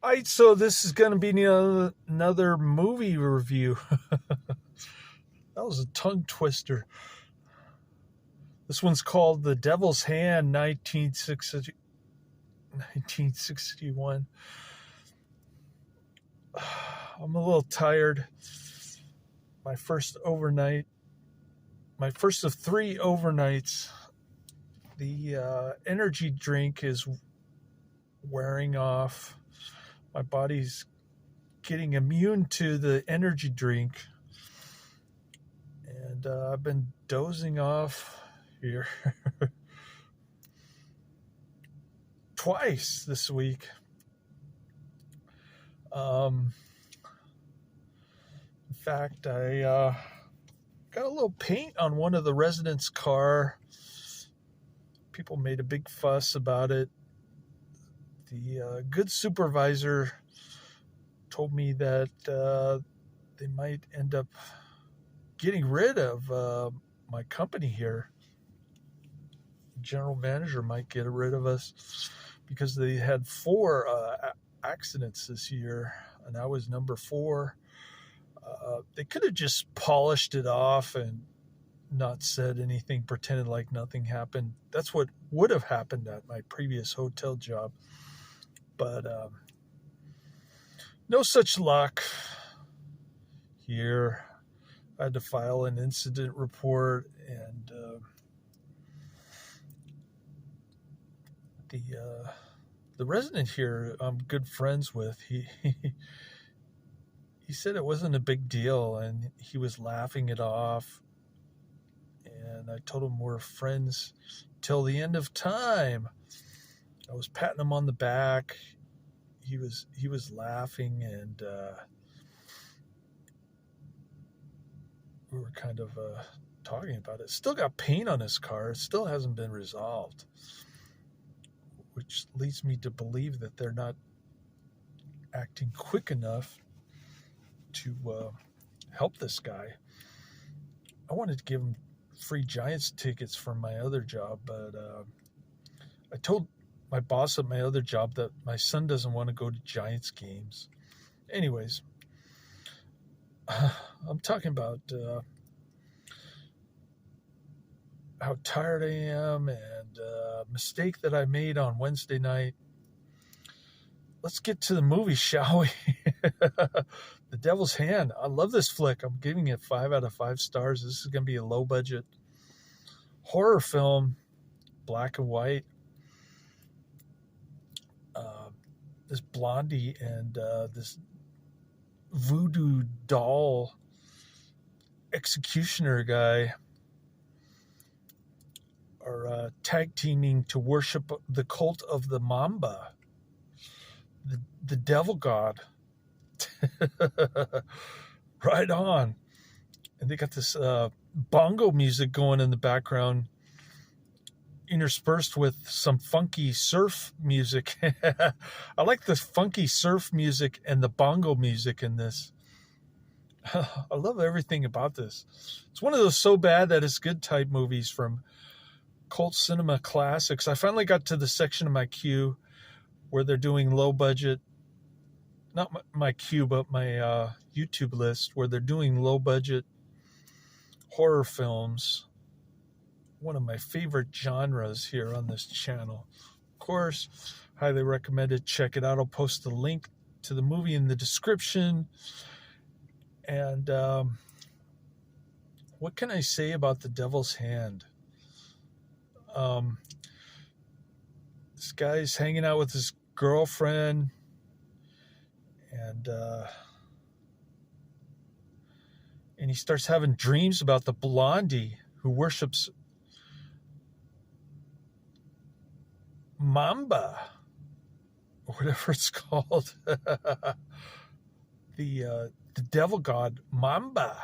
Alright, so this is going to be another movie review. That was a tongue twister. This one's called The Devil's Hand, 1961. I'm a little tired. My first of 3 overnights. The energy drink is wearing off. My body's getting immune to the energy drink. And I've been dozing off here twice this week. In fact, I got a little paint on one of the residents' car. People made a big fuss about it. The good supervisor told me that they might end up getting rid of my company here. The general manager might get rid of us because they had 4 accidents this year, and I was number 4. They could have just polished it off and not said anything, pretended like nothing happened. That's what would have happened at my previous hotel job. But no such luck here. I had to file an incident report, and the resident here I'm good friends with, he said it wasn't a big deal, and he was laughing it off. And I told him we're friends till the end of time. I was patting him on the back. He was laughing, and we were kind of talking about it. Still got paint on his car. It still hasn't been resolved, which leads me to believe that they're not acting quick enough to help this guy. I wanted to give him free Giants tickets from my other job, but I told my boss at my other job that my son doesn't want to go to Giants games. Anyways, I'm talking about how tired I am and a mistake that I made on Wednesday night. Let's get to the movie, shall we? The Devil's Hand. I love this flick. I'm giving it 5 out of 5 stars. This is going to be a low-budget horror film, black and white. This blondie and this voodoo doll executioner guy are tag teaming to worship the cult of the Mamba, the devil god. Right on. And they got this bongo music going in the background, interspersed with some funky surf music. I like the funky surf music and the bongo music in this. I love everything about this. It's one of those so bad that it's good type movies from Cult Cinema Classics. I finally got to the section of my queue where they're doing low budget, not my queue, but my YouTube list, where they're doing low budget horror films. One of my favorite genres here on this channel. Of course, highly recommended. Check it out. I'll post the link to the movie in the description. And what can I say about The Devil's Hand? This guy's hanging out with his girlfriend, and he starts having dreams about the blondie who worships Mamba, or whatever it's called. The devil god Mamba.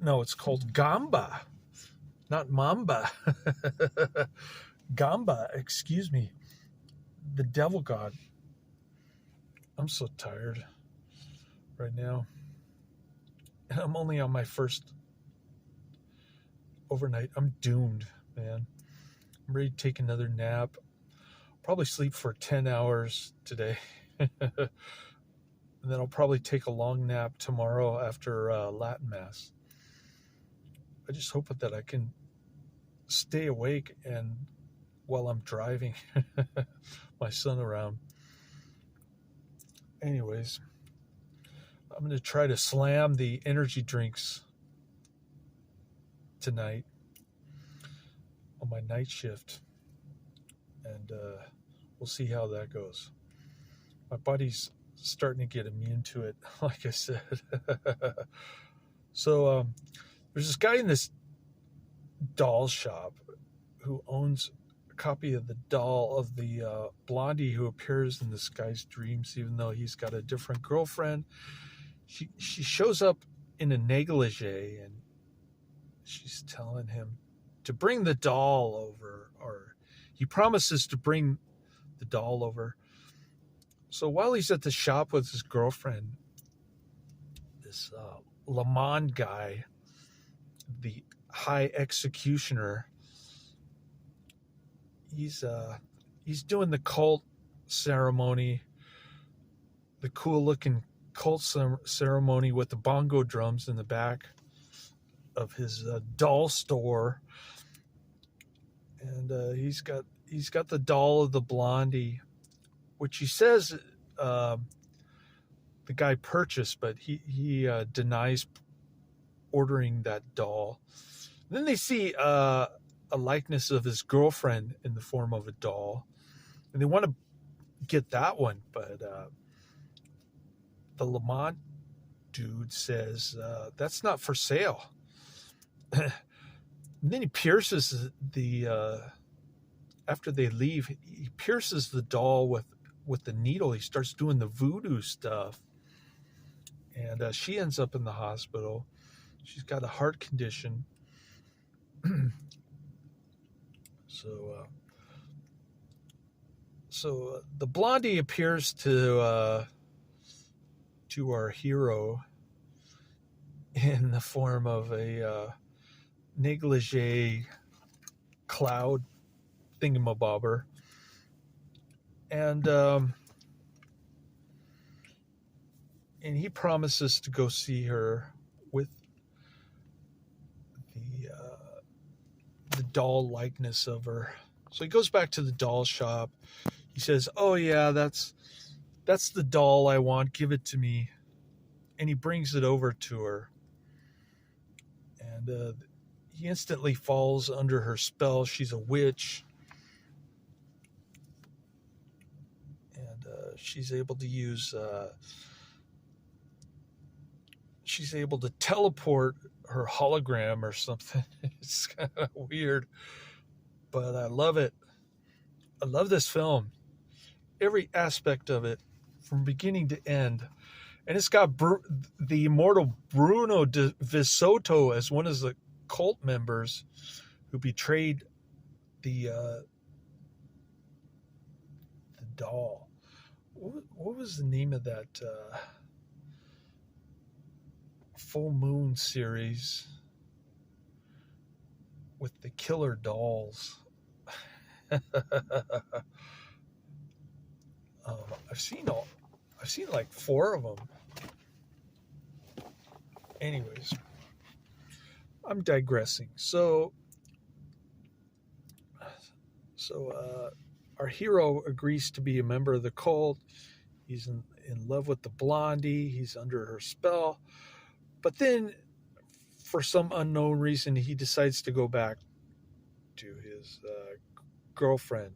No, it's called Gamba, not Mamba. Gamba, excuse me. The devil god. I'm so tired right now. And I'm only on my first overnight. I'm doomed, man. I'm ready to take another nap. probably sleep for 10 hours today. And then I'll probably take a long nap tomorrow after Latin Mass. I just hope that I can stay awake and while I'm driving my son around. Anyways, I'm going to try to slam the energy drinks tonight on my night shift. And we'll see how that goes. My body's starting to get immune to it, like I said. So there's this guy in this doll shop who owns a copy of the doll of the blondie who appears in this guy's dreams, even though he's got a different girlfriend. She shows up in a negligee, and she's telling him to bring the doll over, or he promises to bring the doll over. So while he's at the shop with his girlfriend, this Lamond guy, the high executioner, he's doing the cult ceremony, the cool looking cult ceremony with the bongo drums in the back of his doll store, and he's got the doll of the blondie, which he says the guy purchased, but he denies ordering that doll. And then they see a likeness of his girlfriend in the form of a doll, and they want to get that one, but the Lamont dude says that's not for sale. And then he pierces after they leave, he pierces the doll with the needle. He starts doing the voodoo stuff, and she ends up in the hospital. She's got a heart condition. So the blondie appears to our hero in the form of a negligee cloud thingamabobber, and he promises to go see her with the doll likeness of her. So he goes back to the doll shop. He says, "Oh yeah, that's the doll I want. Give it to me." And he brings it over to her. And he instantly falls under her spell. She's a witch. And she's able to use... she's able to teleport her hologram or something. It's kind of weird. But I love it. I love this film. Every aspect of it, from beginning to end. And it's got the immortal Bruno de VeSota as one of the cult members who betrayed the doll. What was the name of that full moon series with the killer dolls? I've seen like 4 of them. Anyways, I'm digressing. So our hero agrees to be a member of the cult. He's in love with the blondie. He's under her spell. But then, for some unknown reason, he decides to go back to his girlfriend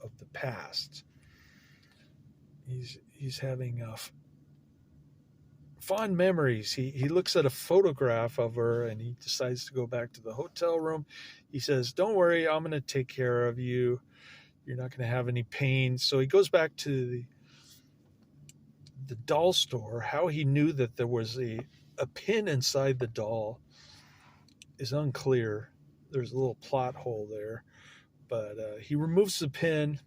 of the past. He's having fond memories. He looks at a photograph of her, and he decides to go back to the hotel room. He says, "Don't worry, I'm going to take care of you. You're not going to have any pain." So he goes back to the doll store. How he knew that there was a pin inside the doll is unclear. There's a little plot hole there. But he removes the pin.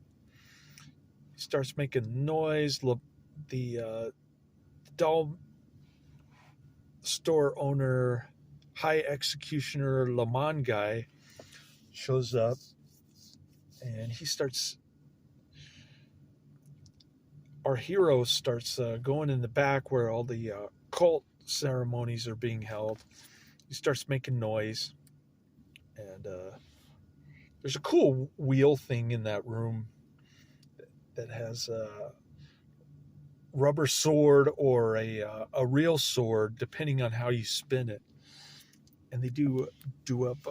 He starts making noise. The doll store owner, high executioner Lamond guy shows up, and he starts our hero starts going in the back where all the cult ceremonies are being held. He starts making noise, and there's a cool wheel thing in that room that has a rubber sword or a real sword, depending on how you spin it. And they do up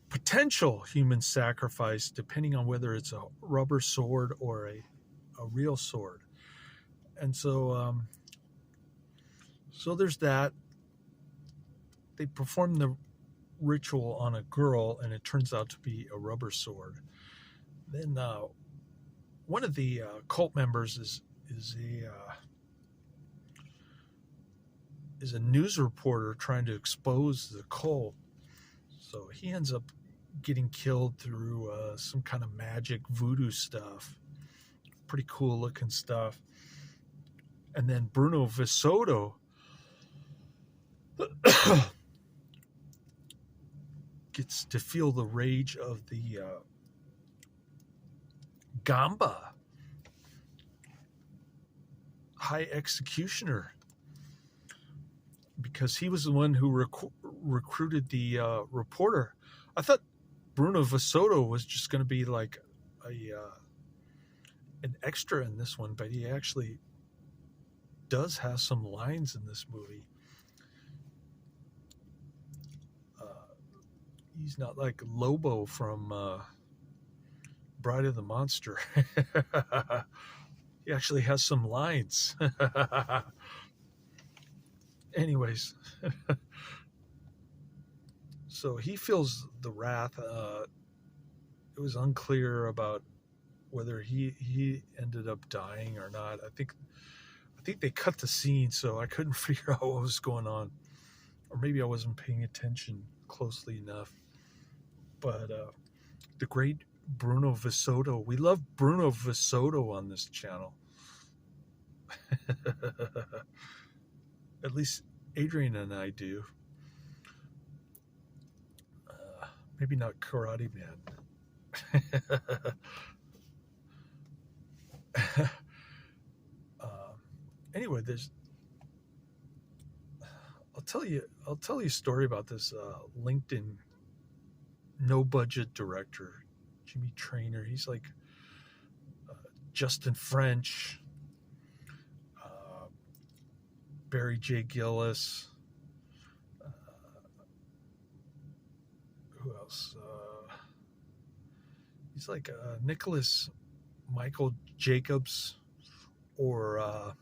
potential human sacrifice, depending on whether it's a rubber sword or a real sword. And so there's that. They perform the ritual on a girl, and it turns out to be a rubber sword. Then one of the cult members is a news reporter trying to expose the cult. So he ends up getting killed through some kind of magic voodoo stuff. Pretty cool looking stuff. And then Bruno VeSota gets to feel the rage of the Gamba, High Executioner, because he was the one who recruited the reporter. I thought Bruno VeSota was just going to be like an extra in this one, but he actually does have some lines in this movie. He's not like Lobo from Bride of the Monster. He actually has some lines. Anyways, so he feels the wrath. It was unclear about whether he ended up dying or not. I think they cut the scene, so I couldn't figure out what was going on, or maybe I wasn't paying attention closely enough. But the great Bruno VeSota. We love Bruno VeSota on this channel. At least Adrian and I do. Maybe not Karate Man. Anyway, I'll tell you a story about this LinkedIn no budget director, Jimmy Trainer. He's like Justin French, Barry J. Gillis, who else? He's like Nicholas Michael Jacobs or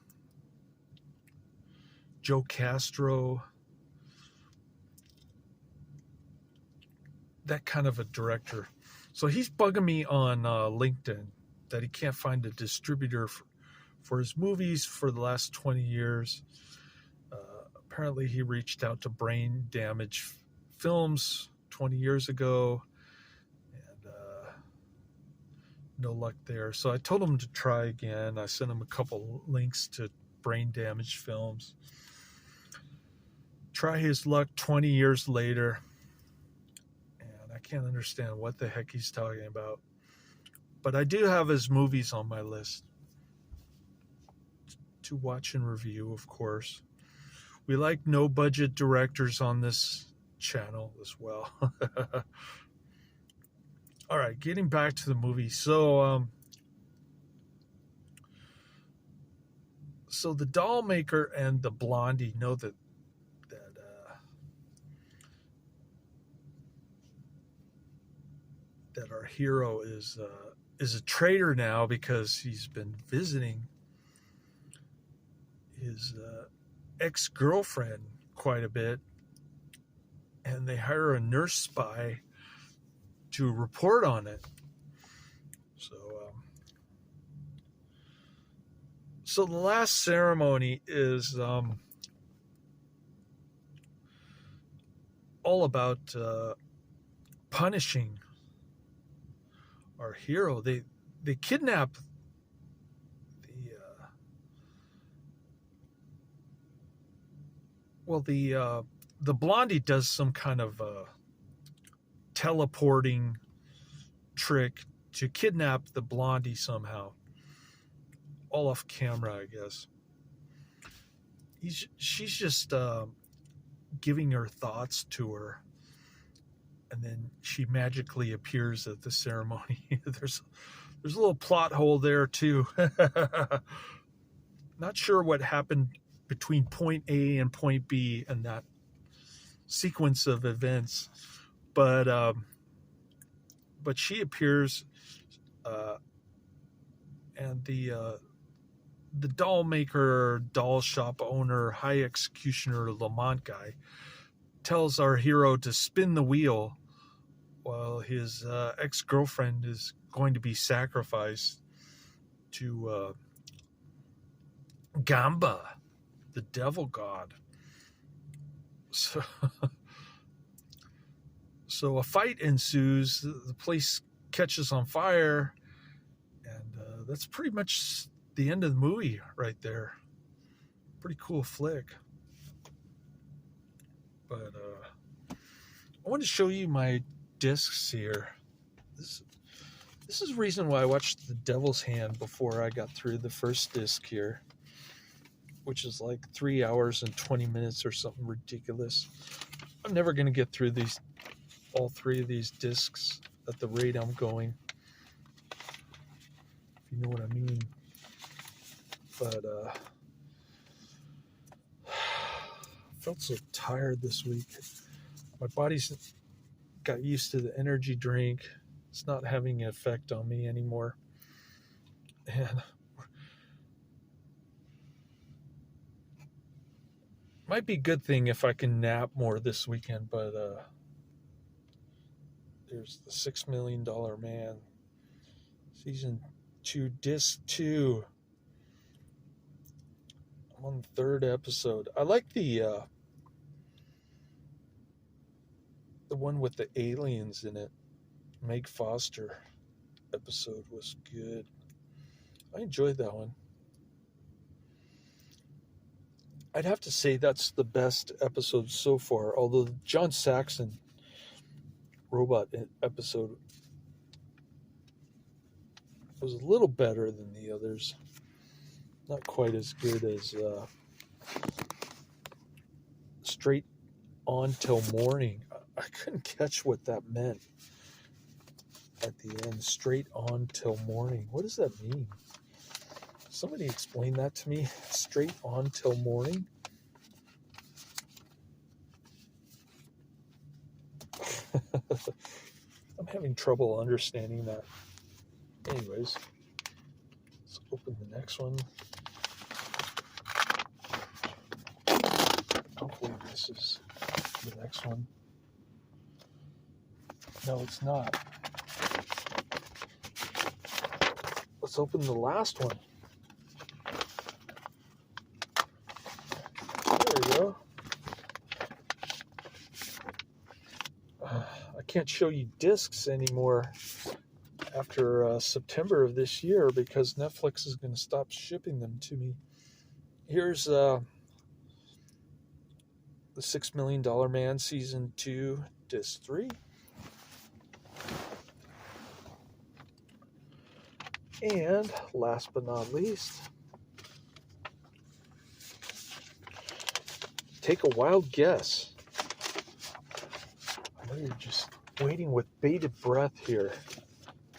Joe Castro. That kind of a director. So he's bugging me on LinkedIn that he can't find a distributor for his movies for the last 20 years. Apparently he reached out to Brain Damage Films 20 years ago, and no luck there. So I told him to try again. I sent him a couple links to Brain Damage Films. Try his luck 20 years later. I can't understand what the heck he's talking about. But I do have his movies on my list to watch and review, of course. We like no-budget directors on this channel as well. All right, getting back to the movie. So the doll maker and the blondie know that our hero is a traitor now, because he's been visiting his ex-girlfriend quite a bit, and they hire a nurse spy to report on it. So the last ceremony is all about punishing our hero. They kidnap the blondie does some kind of teleporting trick kidnap the blondie somehow, all off camera, I guess. She's just giving her thoughts to her, and then she magically appears at the ceremony. There's a little plot hole there too. Not sure what happened between point A and point B in that sequence of events, but she appears, and the doll maker, doll shop owner, high executioner Lamont guy tells our hero to spin the wheel while his ex-girlfriend is going to be sacrificed to Gamba, the devil god. So a fight ensues. The place catches on fire, and that's pretty much the end of the movie right there. Pretty cool flick. But I want to show you my discs here. This is the reason why I watched The Devil's Hand before I got through the first disc here, which is like 3 hours and 20 minutes or something ridiculous. I'm never going to get through all 3 of these discs at the rate I'm going, if you know what I mean. But I felt so tired this week. My body's got used to the energy drink. It's not having an effect on me anymore. And might be a good thing if I can nap more this weekend, but there's the $6 Million Man, season 2, disc 2. I'm on the 3rd episode. I like the one with the aliens in it. Meg Foster episode was good. I enjoyed that one. I'd have to say that's the best episode so far, although the John Saxon robot episode was a little better than the others. Not quite as good as Straight On Till Morning. I couldn't catch what that meant at the end. Straight On Till Morning. What does that mean? Somebody explain that to me. Straight On Till Morning. I'm having trouble understanding that. Anyways, let's open the next one. Hopefully this is the next one. No, it's not. Let's open the last one. There we go. I can't show you discs anymore after September of this year because Netflix is going to stop shipping them to me. Here's the $6 Million Man season 2, disc 3. And last but not least, take a wild guess. I know you're just waiting with bated breath here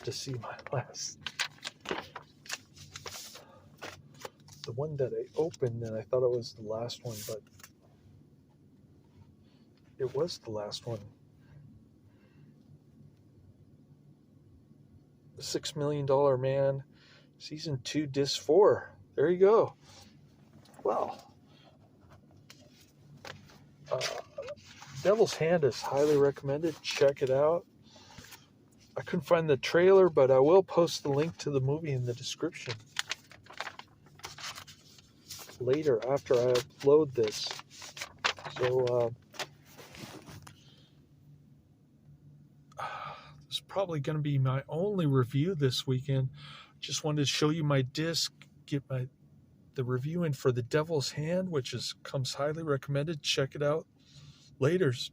to see my last. The one that I opened and I thought it was the last one, but it was the last one. The $6 Million Man, season 2, disc 4. There you go. Well, Devil's Hand is highly recommended. Check it out. I couldn't find the trailer, but I will post the link to the movie in the description later after I upload this. So, this is probably going to be my only review this weekend. Just wanted to show you my disc, get the review in for The Devil's Hand, which comes highly recommended. Check it out. Laters.